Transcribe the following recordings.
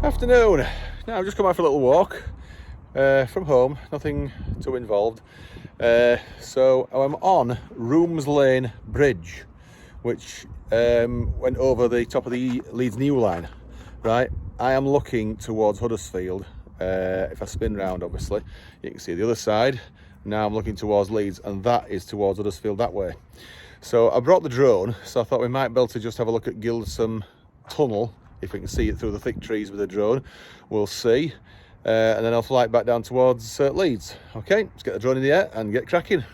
Afternoon. Now I've just come out for a little walk from home, nothing too involved. So I'm on Rooms Lane Bridge, which went over the top of the Leeds New Line. Right, I am looking towards Huddersfield. If I spin round, obviously, you can see the other side. Now I'm looking towards Leeds, and that is towards Huddersfield that way. So I brought the drone, so I thought we might be able to just have a look at Gildersome Tunnel, if we can see it through the thick trees with the drone. We'll see. And then I'll fly it back down towards Leeds. Okay, let's get the drone in the air and get cracking.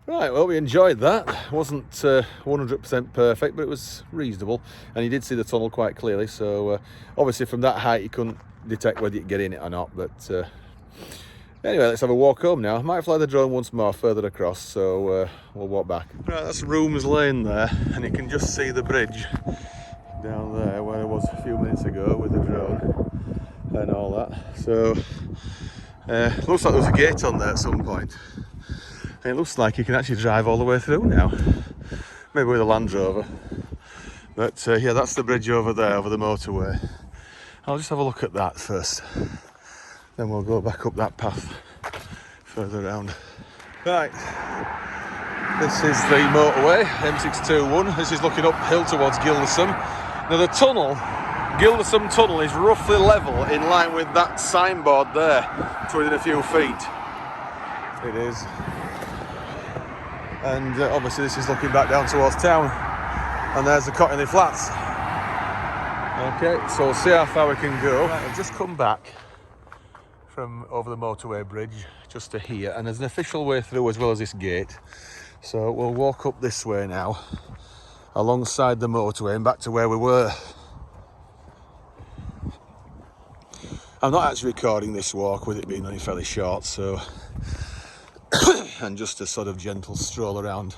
Right, well, we enjoyed that. Wasn't 100% perfect, but it was reasonable. And you did see the tunnel quite clearly, so obviously from that height you couldn't detect whether you could get in it or not. But anyway, let's have a walk home now. I might fly the drone once more further across, so we'll walk back. Right, that's Rooms Lane there, and you can just see the bridge down there where I was a few minutes ago with the drone and all that. So looks like there was a gate on there at some point. And it looks like you can actually drive all the way through now, maybe with a Land Rover. But yeah, that's the bridge over there, over the motorway. I'll just have a look at that first, then we'll go back up that path further around. Right, this is the motorway, M621. This is looking uphill towards Gildersome. Now the tunnel, Gildersome Tunnel, is roughly level in line with that signboard there, to within a few feet. It is. And obviously this is looking back down towards town, and there's the Cottingley Flats. Okay, so we'll see how far we can go. Right, I've just come back from over the motorway bridge just to here, and there's an official way through as well as this gate. So we'll walk up this way now, alongside the motorway and back to where we were. I'm not actually recording this walk with it being only fairly short, so and just a sort of gentle stroll around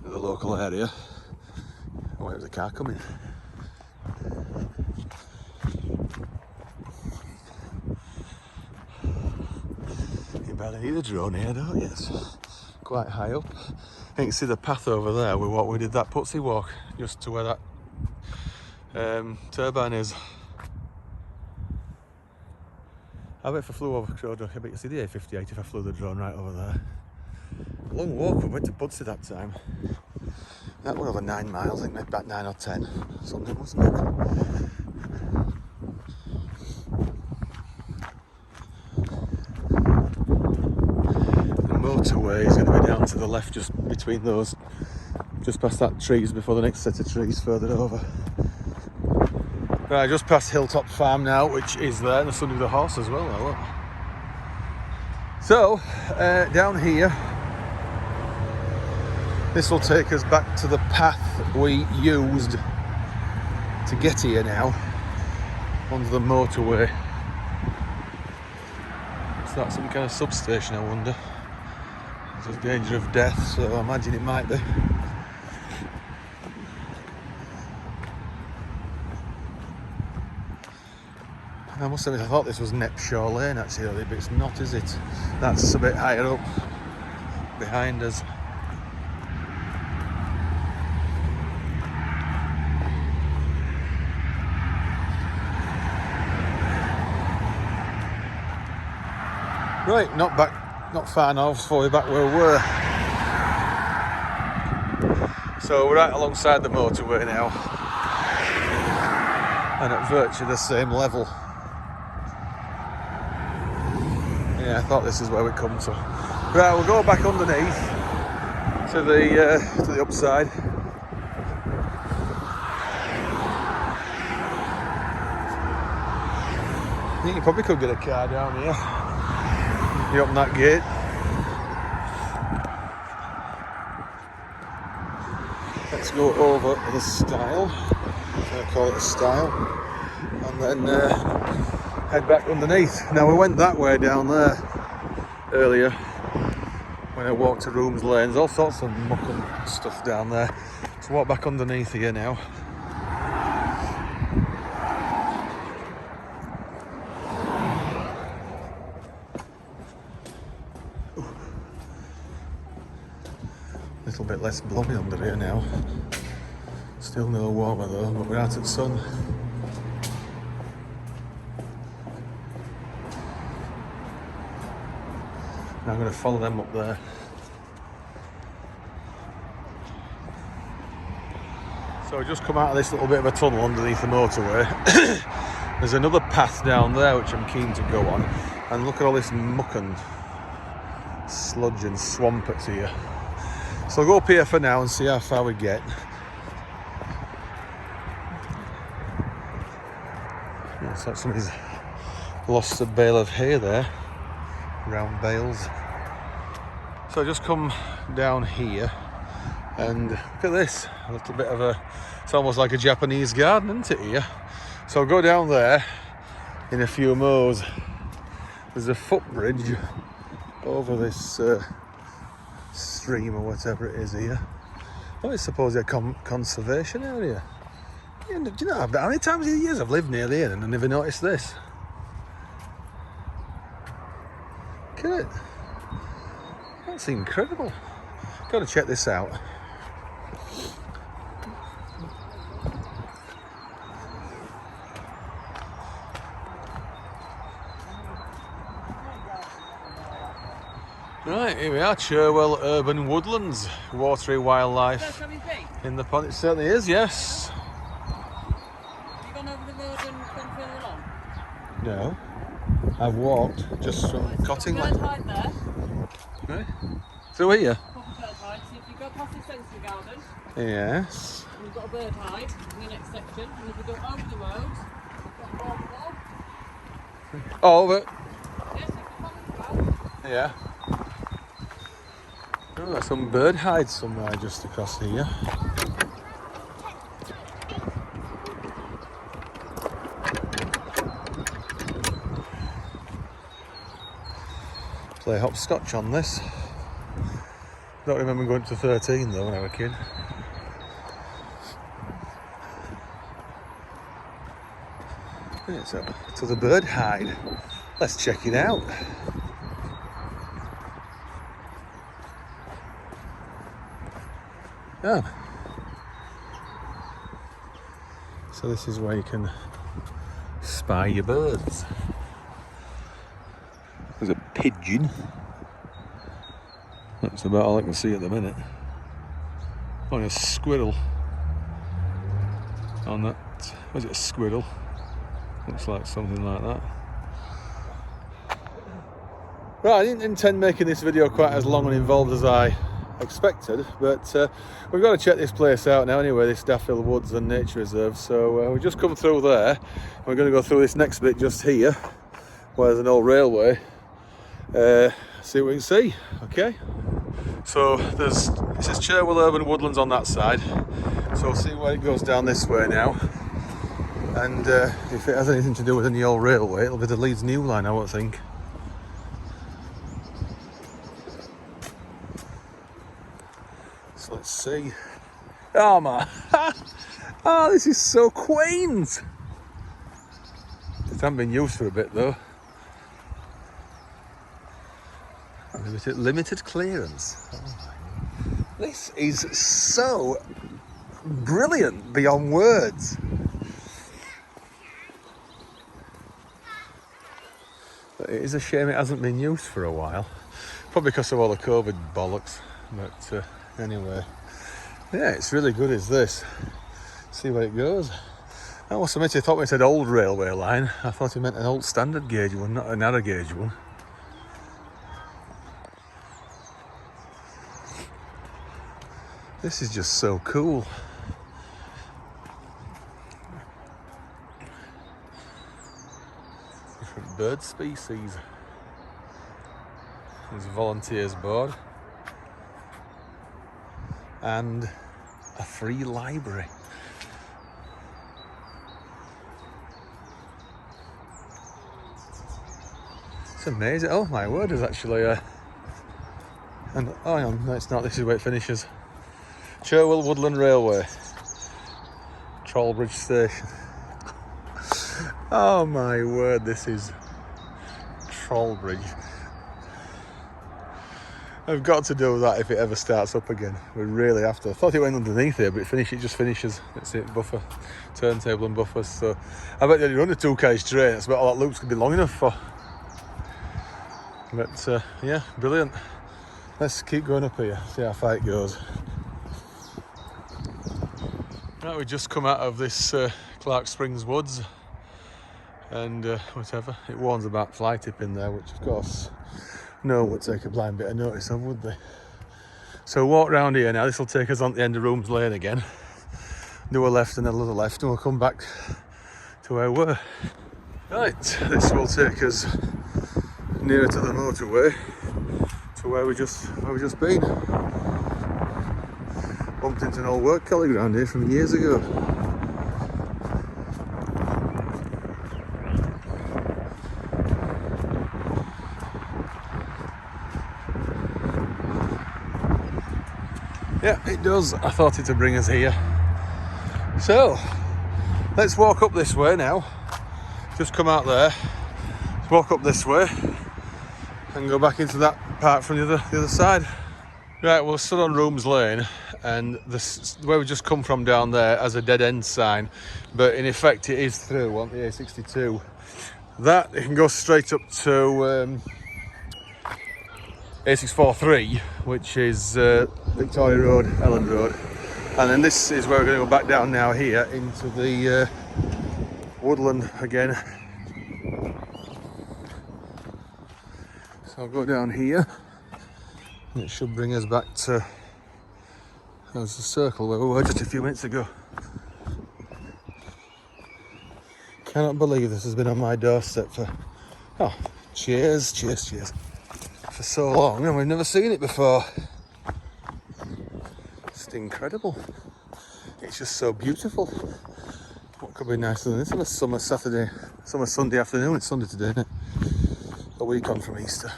the local area. Oh, there's a car coming. You better need a drone here, don't you? It's quite high up. You can see the path over there. We did that putsy walk just to where that turbine is. I bet if I flew over Crowdon, I bet you see the A58 if I flew the drone right over there. Long walk, we went to Pudsey that time. That went over 9 miles, I think maybe about 9 or 10, something, wasn't it? The motorway is going to be down to the left, just between those, just past that trees before the next set of trees further over. Right, just past Hilltop Farm now, which is there, and the Son of the Horse as well, look. So, down here, this will take us back to the path we used to get here now, onto the motorway. Is that some kind of substation, I wonder? There's a danger of death, so I imagine it might be. I must admit, I thought this was Nepshaw Lane actually, but it's not, is it? That's a bit higher up behind us. Right, not far now, fully back where we were. So we're right alongside the motorway now, and at virtually the same level. Yeah, I thought this is where we come to. Right, we'll go back underneath to the upside. I think you probably could get a car down here. You open that gate. Let's go over the stile. I'm going to call it a stile, and then head back underneath. Now we went that way down there earlier when I walked to Rooms Lane. There's all sorts of muck and stuff down there. Let's walk back underneath here now. A little bit less blobby under here now. Still no warmer though, but we're out at sun. Now I'm going to follow them up there. So we just come out of this little bit of a tunnel underneath the motorway. There's another path down there which I'm keen to go on. And look at all this muck and sludge and swamp that's here. So I'll go up here for now and see how far we get. Looks like somebody's lost a bale of hay there. Round bales. So I just come down here and look at this, a little bit of a, it's almost like a Japanese garden, isn't it here? So I'll go down there in a few mows. There's a footbridge over this stream or whatever it is here. Oh, it's supposed to be a conservation area. Do you know how many times in years I've lived near here and I never noticed this? Look at it. That's incredible. Got to check this out. Right, here we are, Churwell Urban Woodlands, watery wildlife in the pond. It certainly is, yes. Have you gone over the road and gone further along? No, I've walked just from Cottingley. Bird hide there. Right. Through here? Proper bird hide. So if you go past the sensory garden, Yes. you've got a bird hide in the next section. And if you go over the road, you've got more wall. Oh, but Yes, if you follow the road. yeah. Oh, there's some bird hides somewhere just across here. Play hopscotch on this. Don't remember going to 13 though when I was a kid. Right, so to the bird hide. Let's check it out. Oh. So this is where you can spy your birds. There's a pigeon. That's about all I can see at the minute. Oh, and a squirrel on that. Was it a squirrel? Looks like something like that. Right, I didn't intend making this video quite as long and involved as I expected, but we've got to check this place out now anyway, this Daffodil Woods and Nature Reserve. So we've just come through there. We're going to go through this next bit just here, where there's an old railway. See what we can see. Okay, so it says Churwell Urban Woodlands on that side, so we'll see where it goes down this way now, and if it has anything to do with any old railway, it'll be the Leeds New Line, I would think. So let's see. Oh man, oh, this is so quaint. It hasn't been used for a bit though. Limited clearance. Oh, this is so brilliant beyond words. But it is a shame it hasn't been used for a while. Probably because of all the COVID bollocks. But anyway, yeah, it's really good as this. See where it goes. I must admit, I thought when it said old railway line, I thought it meant an old standard gauge one, not a narrow gauge one. This is just so cool. Different bird species. There's a volunteers board. And a free library. It's amazing. Oh my word, there's actually a... And, oh hang on, no it's not, this is where it finishes. Churwell Woodland Railway, Trollbridge Station. Oh my word, this is Trollbridge. I've got to do that if it ever starts up again. We really have to. I thought it went underneath here, but it just finishes. It's it, buffer, turntable and buffers. So I bet they'd run a 2-carriage train. That's about all that loop's gonna be long enough for. But yeah, brilliant. Let's keep going up here, see how far it goes. Right, we just come out of this Clark Springs Woods, and whatever, it warns about fly tipping there, which of course no one would take a blind bit of notice of, would they? So walk round here now. This will take us on to the end of Rooms Lane again, do a left and another left, and we'll come back to where we were. Right, this will take us nearer to the motorway, to where we just been. Bumped into an old work colleague around here from years ago. Yeah, it does. I thought it to bring us here. So, let's walk up this way now. Just come out there. Let's walk up this way and go back into that part from the other side. Right, we're stood on Rooms Lane, and where we just come from down there as a dead end sign, but in effect it is through on the A62. That it can go straight up to A643, which is Victoria Road, Ellen Road, and then this is where we're going to go back down now here into the woodland again. So I'll go down here, and it should bring us back to the circle where we were just a few minutes ago. Cannot believe this has been on my doorstep for cheers for so long, and we've never seen it before. It's incredible. It's just so beautiful. What could be nicer than this on a summer Sunday afternoon? It's Sunday today, isn't it? A week on from Easter.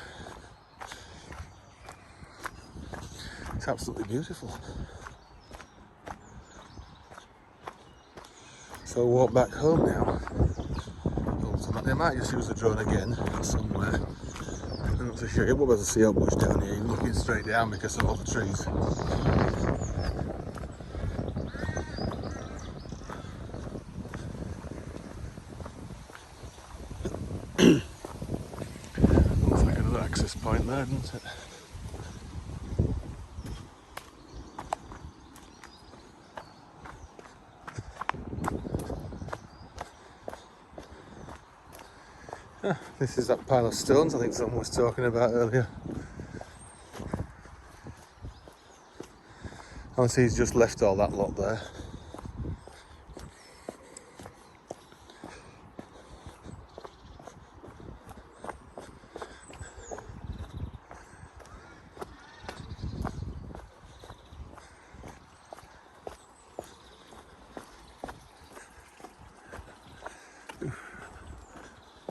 It's absolutely beautiful. So we'll walk back home now. Ultimately, I might just use the drone again somewhere. I'm not so sure. You'll be able to see how much down here. You're looking straight down because of all the trees. Looks like another access point there, doesn't it? This is that pile of stones I think someone was talking about earlier. Honestly, he's just left all that lot there.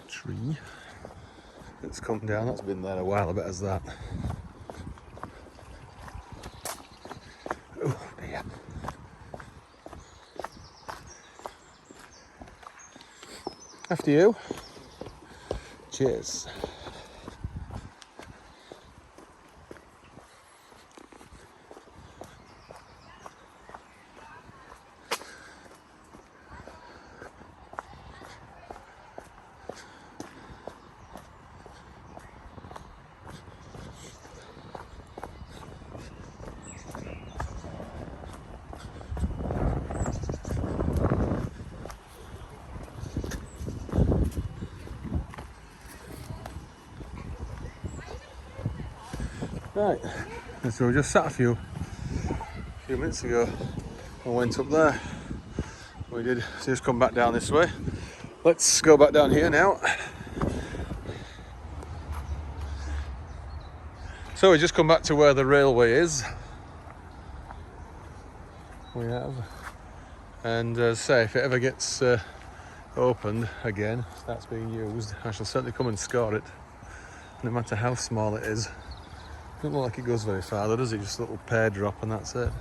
Tree that's come down, that's been there a while, I bet as that. Oh dear. After you. Cheers. Right, and so we just sat a few minutes ago and went up there. We did just come back down this way. Let's go back down here now. So we just come back to where the railway is. We have, and say if it ever gets opened again, starts being used, I shall certainly come and score it, no matter how small it is. Doesn't look like it goes very far though, does it? Just a little pear drop and that's it.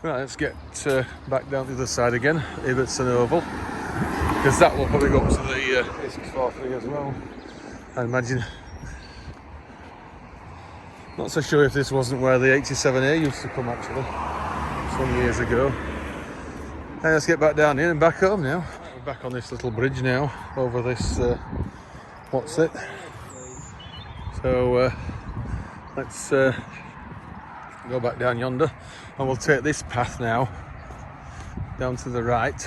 Right, let's get back down the other side again, Ibbotson Oval, because that will probably go up to the A643 as well, I imagine. Not so sure if this wasn't where the 87A used to come actually, some years ago. And let's get back down here and back home now. We're back on this little bridge now, over this what's it? So let's go back down yonder, and we'll take this path now down to the right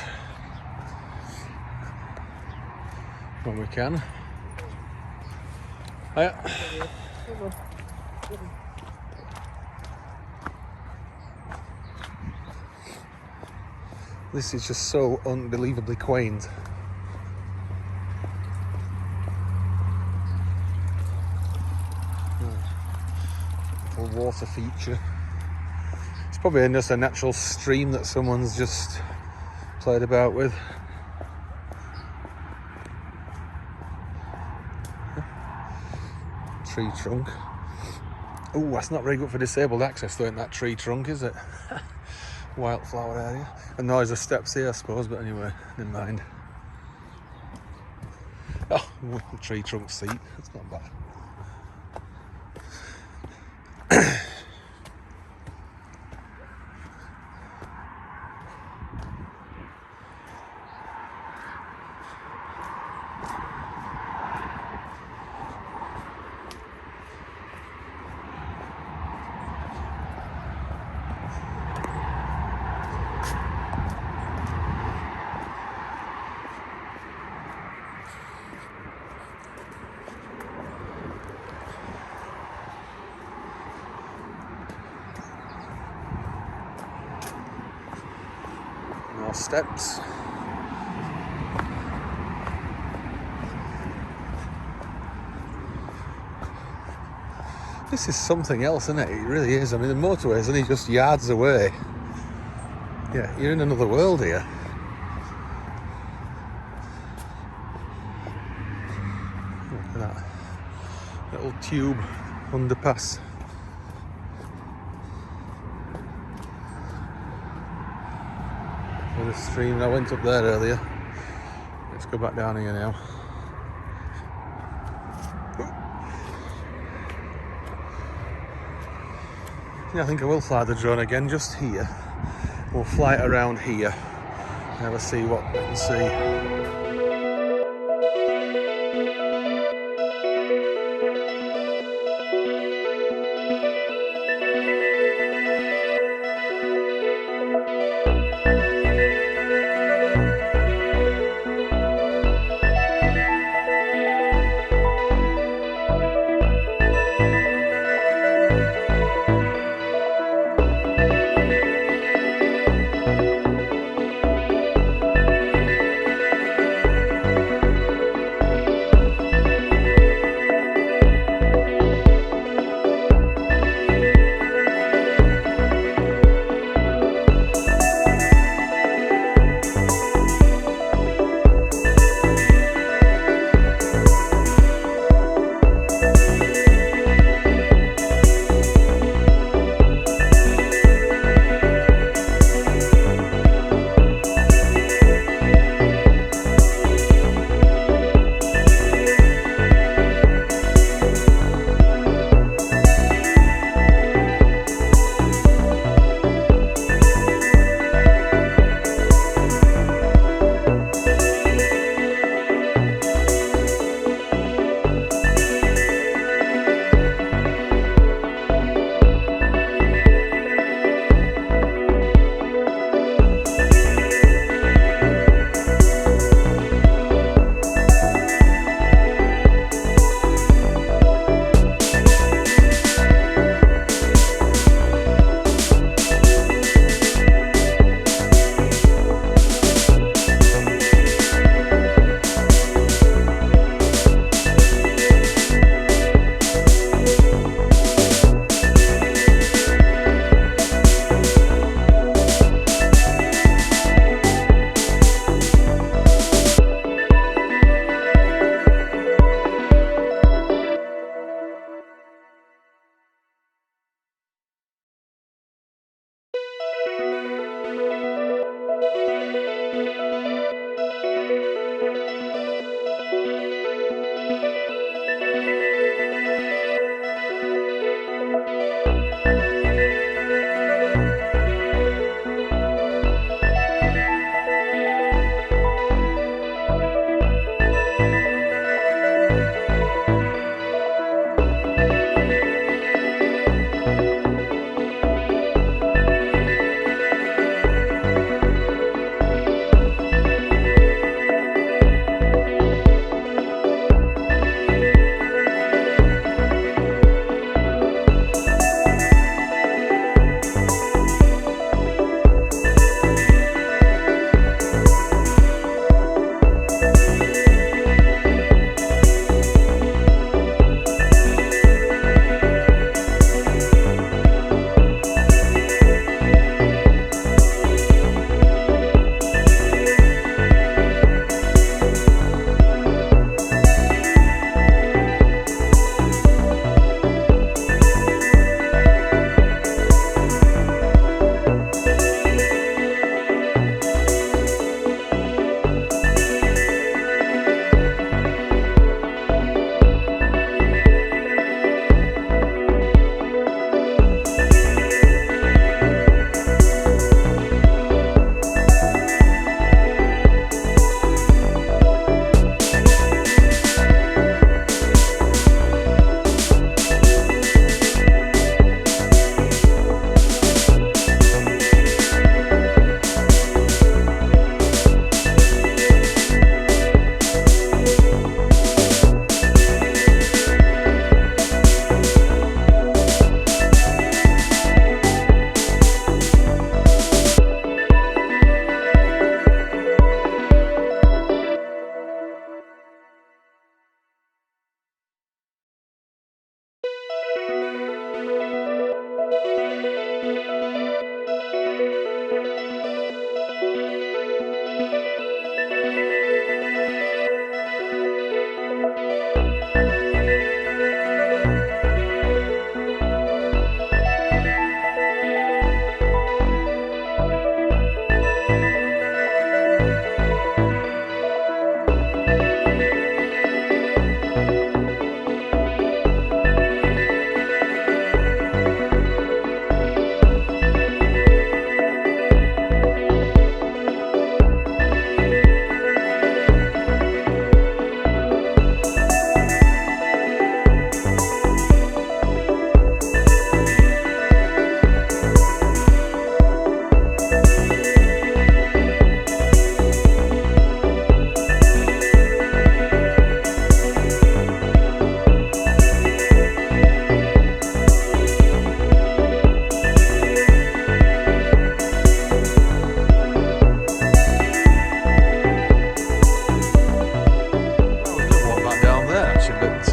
when we can. Hiya. This is just so unbelievably quaint. little water feature. It's probably just a natural stream that someone's just played about with. Tree trunk. Oh, that's not very good for disabled access though, that tree trunk, is it? Wildflower area. And there's the steps here, I suppose, but anyway, never mind. Oh, tree trunk seat, that's not bad. More steps. This is something else, isn't it? It really is. I mean, the motorway is only just yards away. Yeah, you're in another world here. Look at that little tube underpass. The stream, I went up there earlier. Let's go back down here now. Yeah, I think I will fly the drone again just here. We'll fly it around here and have a see what we can see.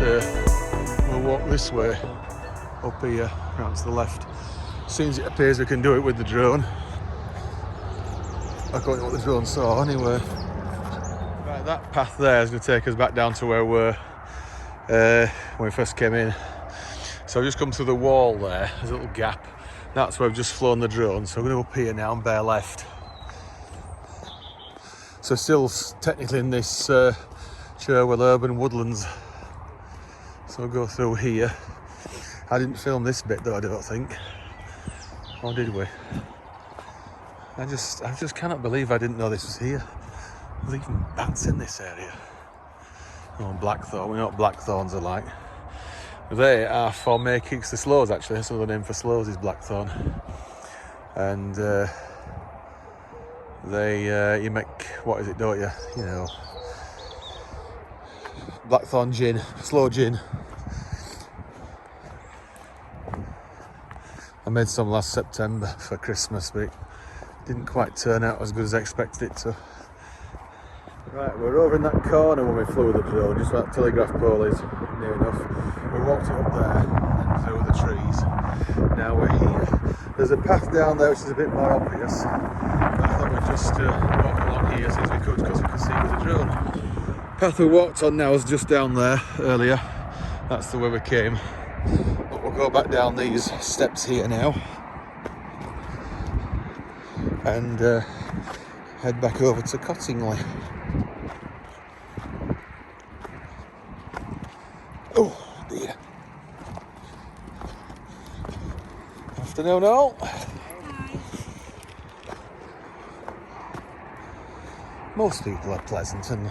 we'll walk this way up here, round to the left. Seems it appears we can do it with the drone. According to what the drone saw, anyway. Right, that path there is going to take us back down to where we were when we first came in. So I've just come through the wall there, there's a little gap. That's where I've just flown the drone, so we're going to go up here now and bear left. So still technically in this Churwell Urban Woodlands. So we'll go through here. I didn't film this bit though, I don't think. Or did we? I just cannot believe I didn't know this was here. There's even bats in this area. Oh, blackthorn. We know what blackthorns are like. They are for making the sloes, actually. Some of the name for sloes is blackthorn. And you make, what is it, don't you? You know, blackthorn gin, sloe gin. I made some last September for Christmas, but it didn't quite turn out as good as I expected it to. Right, we're over in that corner when we flew the drone, just where that telegraph pole is, near enough. We walked it up there and through the trees. Now we're here. There's a path down there which is a bit more obvious. But I thought we'd just walk along here as soon as we could because we could see with the drone. The path we walked on now is just down there earlier. That's the way we came. But we'll go back down these steps here now. And head back over to Cottingley. Oh dear. Afternoon all. Hi. Most people are pleasant and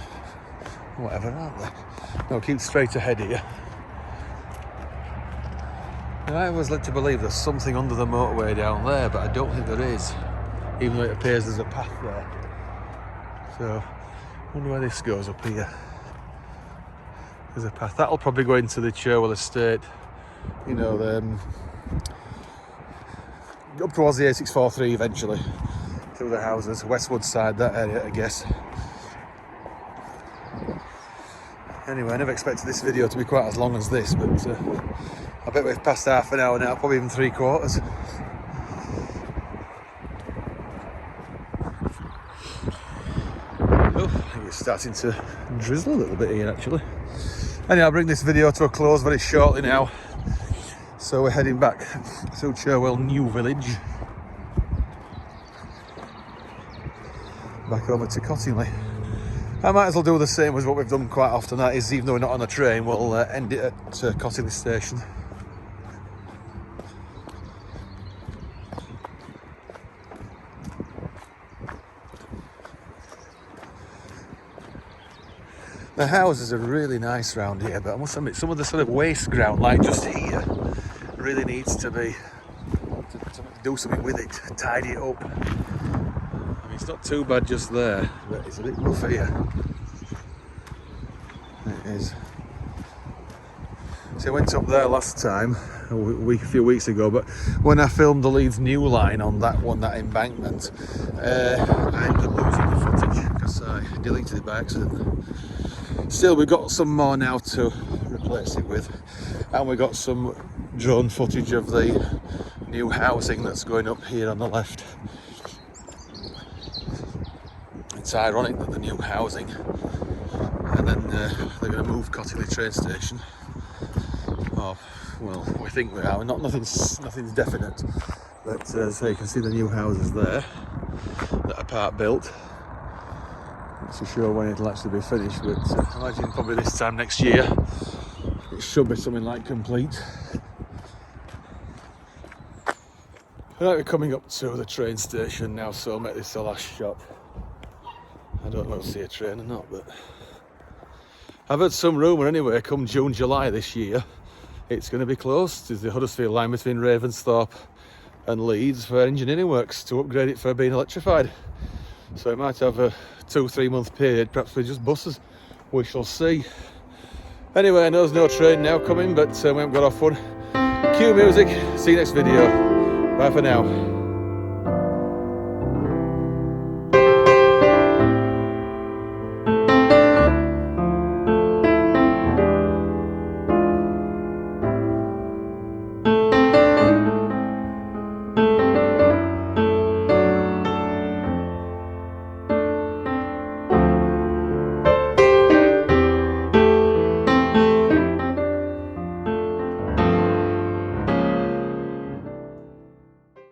whatever, aren't they? No, keep straight ahead here. Now, I was led to believe there's something under the motorway down there, but I don't think there is, even though it appears there's a path there. So, I wonder where this goes up here. There's a path. That'll probably go into the Churwell estate, you know, up towards the A643 eventually, through the houses, Westwood side, that area, I guess. Anyway, I never expected this video to be quite as long as this, but I bet we've passed half an hour now, probably even 3/4. Oh, I think it's starting to drizzle a little bit here actually. Anyway, I'll bring this video to a close very shortly now. So we're heading back through Churwell New Village. Back over to Cottingley. I might as well do the same as what we've done quite often, that is, even though we're not on a train, we'll end it at Cottingley station. The houses are really nice round here, but I must admit some of the sort of waste ground, like just here, really needs to be, to do something with it, tidy it up. I mean, it's not too bad just there, but it's a bit rough here. It is. So I went up there last time, a few weeks ago, but when I filmed the Leeds New Line on that one, that embankment, I ended up losing the footage because I deleted it by accident. Still, we've got some more now to replace it with, and we got some drone footage of the new housing that's going up here on the left. It's ironic that the new housing, and then they're going to move Cottingley train station. Oh, well, we think we are. Nothing's definite, but so you can see the new houses there that are part built. Not so sure when it'll actually be finished, but I imagine probably this time next year it should be something like complete. Right, we're coming up to the train station now, so I'll make this the last shot. I don't know if I'll see a train or not, but I've heard some rumour anyway, come June, July this year, it's going to be closed to the Huddersfield line between Ravensthorpe and Leeds for engineering works to upgrade it for being electrified. So it might have a 2-3 month period, perhaps with just buses. We shall see. Anyway, I know there's no train now coming, but we haven't got off one. Cue music. See you next video. Bye for now.